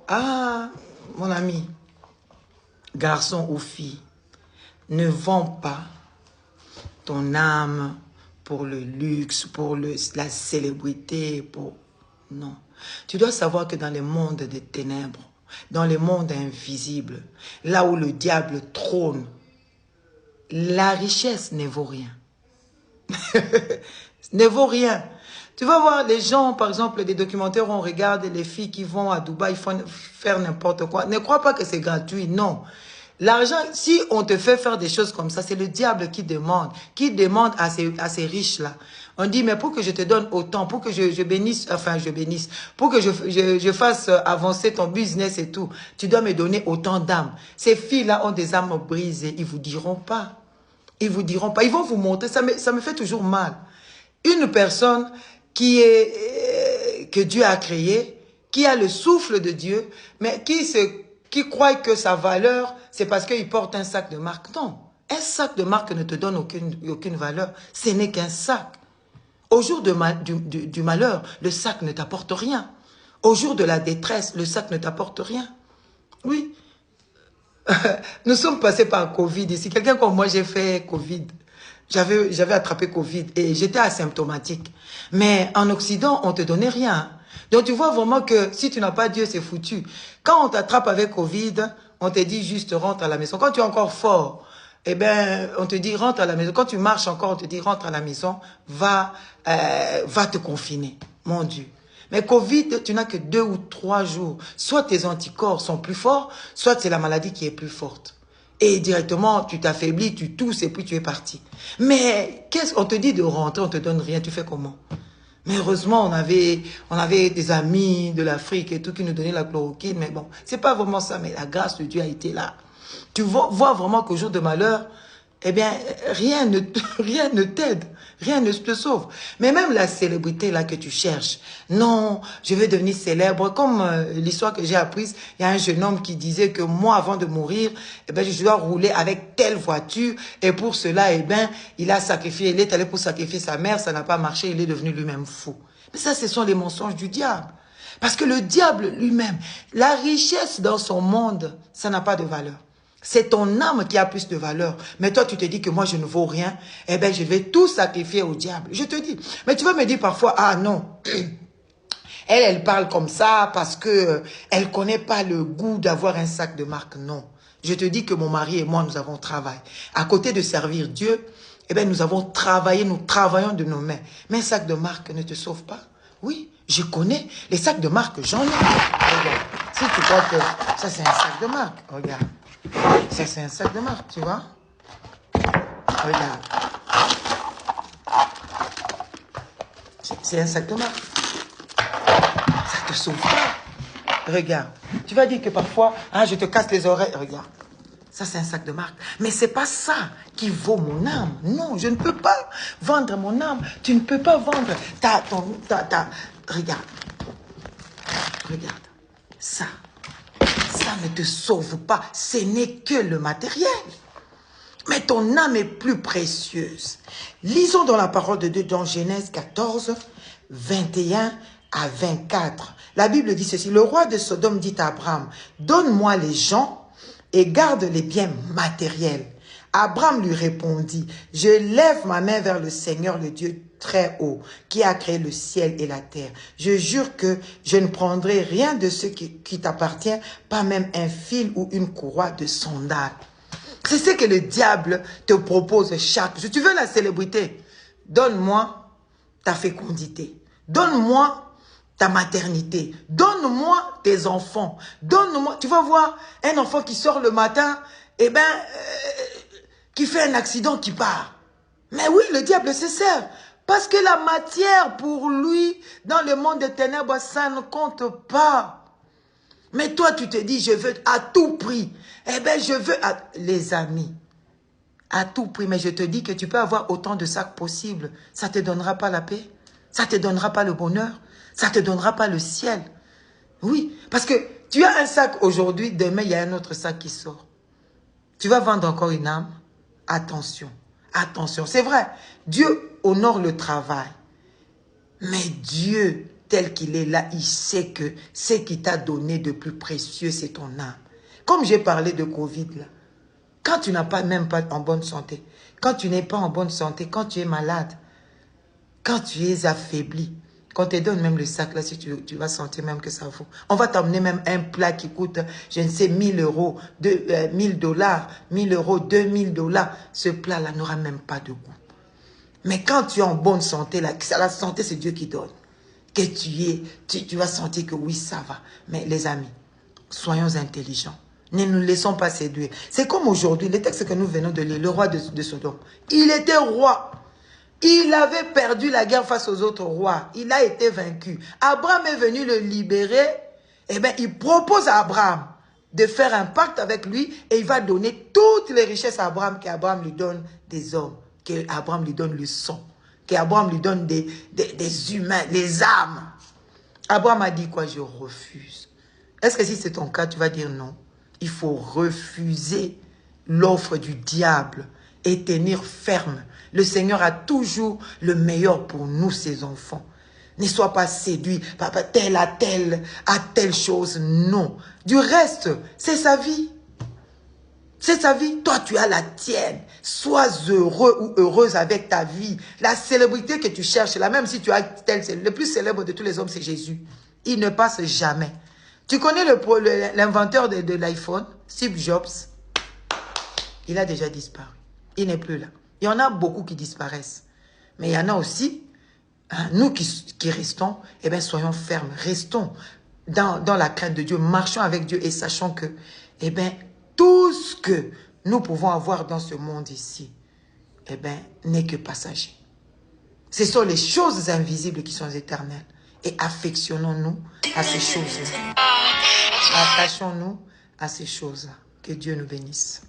Ah, mon ami, garçon ou fille, ne vends pas ton âme pour le luxe, pour la célébrité, pour... Non. Tu dois savoir que dans les mondes des ténèbres, dans les mondes invisibles, là où le diable trône, la richesse ne vaut rien. Ne vaut rien. Tu vas voir les gens, par exemple, des documentaires où on regarde les filles qui vont à Dubaï faire n'importe quoi. Ne crois pas que c'est gratuit, non. L'argent, si on te fait faire des choses comme ça, c'est le diable qui demande à ces riches-là. On dit, mais pour que je te donne autant, pour que je bénisse, enfin je bénisse, pour que je fasse avancer ton business et tout, tu dois me donner autant d'âmes. Ces filles-là ont des âmes brisées, ils vous diront pas. Ils vous diront pas, ils vont vous montrer, ça me fait toujours mal. Une personne que Dieu a créée, qui a le souffle de Dieu, mais qui croit que sa valeur, c'est parce qu'il porte un sac de marque. Non, un sac de marque ne te donne aucune valeur. Ce n'est qu'un sac. Au jour du malheur, le sac ne t'apporte rien. Au jour de la détresse, le sac ne t'apporte rien. Oui. Nous sommes passés par Covid ici. Quelqu'un comme moi, j'ai fait Covid. J'avais attrapé Covid et j'étais asymptomatique. Mais en Occident, on ne te donnait rien. Donc tu vois vraiment que si tu n'as pas Dieu, c'est foutu. Quand on t'attrape avec Covid, on te dit juste rentre à la maison. Quand tu es encore fort, eh ben, on te dit rentre à la maison. Quand tu marches encore, on te dit rentre à la maison, va te confiner. Mon Dieu. Mais Covid, tu n'as que 2 ou 3 jours. Soit tes anticorps sont plus forts, soit c'est la maladie qui est plus forte. Et directement, tu t'affaiblis, tu tousses et puis tu es parti. Mais qu'est-ce qu'on te dit de rentrer, on ne te donne rien, tu fais comment? Mais heureusement, on avait des amis de l'Afrique et tout qui nous donnaient la chloroquine. Mais bon, c'est pas vraiment ça, mais la grâce de Dieu a été là. Tu vois vraiment qu'au jour de malheur, eh bien, rien ne t'aide, rien ne te sauve. Mais même la célébrité là que tu cherches, non, je vais devenir célèbre. Comme l'histoire que j'ai apprise, il y a un jeune homme qui disait que moi, avant de mourir, eh ben, je dois rouler avec telle voiture. Et pour cela, eh ben, il est allé pour sacrifier sa mère, ça n'a pas marché, il est devenu lui-même fou. Mais ça, ce sont les mensonges du diable. Parce que le diable lui-même, la richesse dans son monde, ça n'a pas de valeur. C'est ton âme qui a plus de valeur. Mais toi, tu te dis que moi, je ne vaux rien. Eh bien, je vais tout sacrifier au diable. Je te dis. Mais tu vas me dire parfois, ah non, elle parle comme ça parce que elle connaît pas le goût d'avoir un sac de marque. Non. Je te dis que mon mari et moi, nous avons travaillé. À côté de servir Dieu, eh bien, nous avons travaillé, nous travaillons de nos mains. Mais un sac de marque ne te sauve pas. Oui, je connais. Les sacs de marque, j'en ai. Regarde. Si tu crois que ça, c'est un sac de marque, regarde. Ça, c'est un sac de marque, tu vois. Regarde. C'est un sac de marque. Ça te sauve pas. Regarde. Tu vas dire que parfois, ah, je te casse les oreilles. Regarde. Ça, c'est un sac de marque. Mais c'est pas ça qui vaut mon âme. Non, je ne peux pas vendre mon âme. Tu ne peux pas vendre Regarde. Regarde. Ça ne te sauve pas. Ce n'est que le matériel. Mais ton âme est plus précieuse. Lisons dans la parole de Dieu dans Genèse 14, 21 à 24. La Bible dit ceci. Le roi de Sodome dit à Abraham, donne-moi les gens et garde les biens matériels. Abraham lui répondit, je lève ma main vers le Seigneur, le Dieu très haut, qui a créé le ciel et la terre. Je jure que je ne prendrai rien de ce qui t'appartient, pas même un fil ou une courroie de sandal. C'est ce que le diable te propose chaque jour. Tu veux la célébrité? Donne-moi ta fécondité. Donne-moi ta maternité. Donne-moi tes enfants. Donne-moi. Tu vas voir un enfant qui sort le matin, eh ben, qui fait un accident, qui part. Mais oui, le diable se sert. Parce que la matière, pour lui, dans le monde des ténèbres, ça ne compte pas. Mais toi, tu te dis, je veux à tout prix. Eh bien, je veux, les amis, à tout prix. Mais je te dis que tu peux avoir autant de sacs possibles. Ça ne te donnera pas la paix. Ça ne te donnera pas le bonheur. Ça ne te donnera pas le ciel. Oui, parce que tu as un sac aujourd'hui, demain, il y a un autre sac qui sort. Tu vas vendre encore une âme. Attention, attention. C'est vrai, Dieu honore le travail. Mais Dieu tel qu'il est là, il sait que ce qui t'a donné de plus précieux, c'est ton âme. Comme j'ai parlé de Covid, là, quand tu n'as pas même pas en bonne santé, quand tu n'es pas en bonne santé, quand tu es malade, quand tu es affaibli, qu'on te donne même le sac, là, si tu vas sentir même que ça vaut. On va t'emmener même un plat qui coûte, je ne sais, 1000 euros, 1000 dollars, 1000 euros, 2000 dollars. Ce plat-là n'aura même pas de goût. Mais quand tu es en bonne santé, là, la santé, c'est Dieu qui donne. Que tu vas sentir que oui, ça va. Mais les amis, soyons intelligents. Ne nous laissons pas séduire. C'est comme aujourd'hui, le texte que nous venons de lire, le roi de Sodome. Il était roi. Il avait perdu la guerre face aux autres rois. Il a été vaincu. Abraham est venu le libérer. Eh bien, il propose à Abraham de faire un pacte avec lui et il va donner toutes les richesses à Abraham, qu'Abraham lui donne des hommes, qu'Abraham lui donne le sang, qu'Abraham lui donne des humains, les âmes. Abraham a dit quoi? Je refuse. Est-ce que si c'est ton cas, tu vas dire non? Il faut refuser l'offre du diable et tenir ferme. Le Seigneur a toujours le meilleur pour nous, ses enfants. Ne sois pas séduit par telle à telle chose. Non. Du reste, c'est sa vie. C'est sa vie. Toi, tu as la tienne. Sois heureux ou heureuse avec ta vie. La célébrité que tu cherches, là, même si tu as le plus célèbre de tous les hommes, c'est Jésus. Il ne passe jamais. Tu connais l'inventeur de l'iPhone, Steve Jobs? Il a déjà disparu. Il n'est plus là. Il y en a beaucoup qui disparaissent. Mais il y en a aussi, hein, nous qui restons, eh bien, soyons fermes. Restons dans la crainte de Dieu. Marchons avec Dieu et sachons que, eh bien, tout ce que nous pouvons avoir dans ce monde ici, eh bien, n'est que passager. Ce sont les choses invisibles qui sont éternelles. Et affectionnons-nous à ces choses-là. Attachons-nous à ces choses-là. Que Dieu nous bénisse.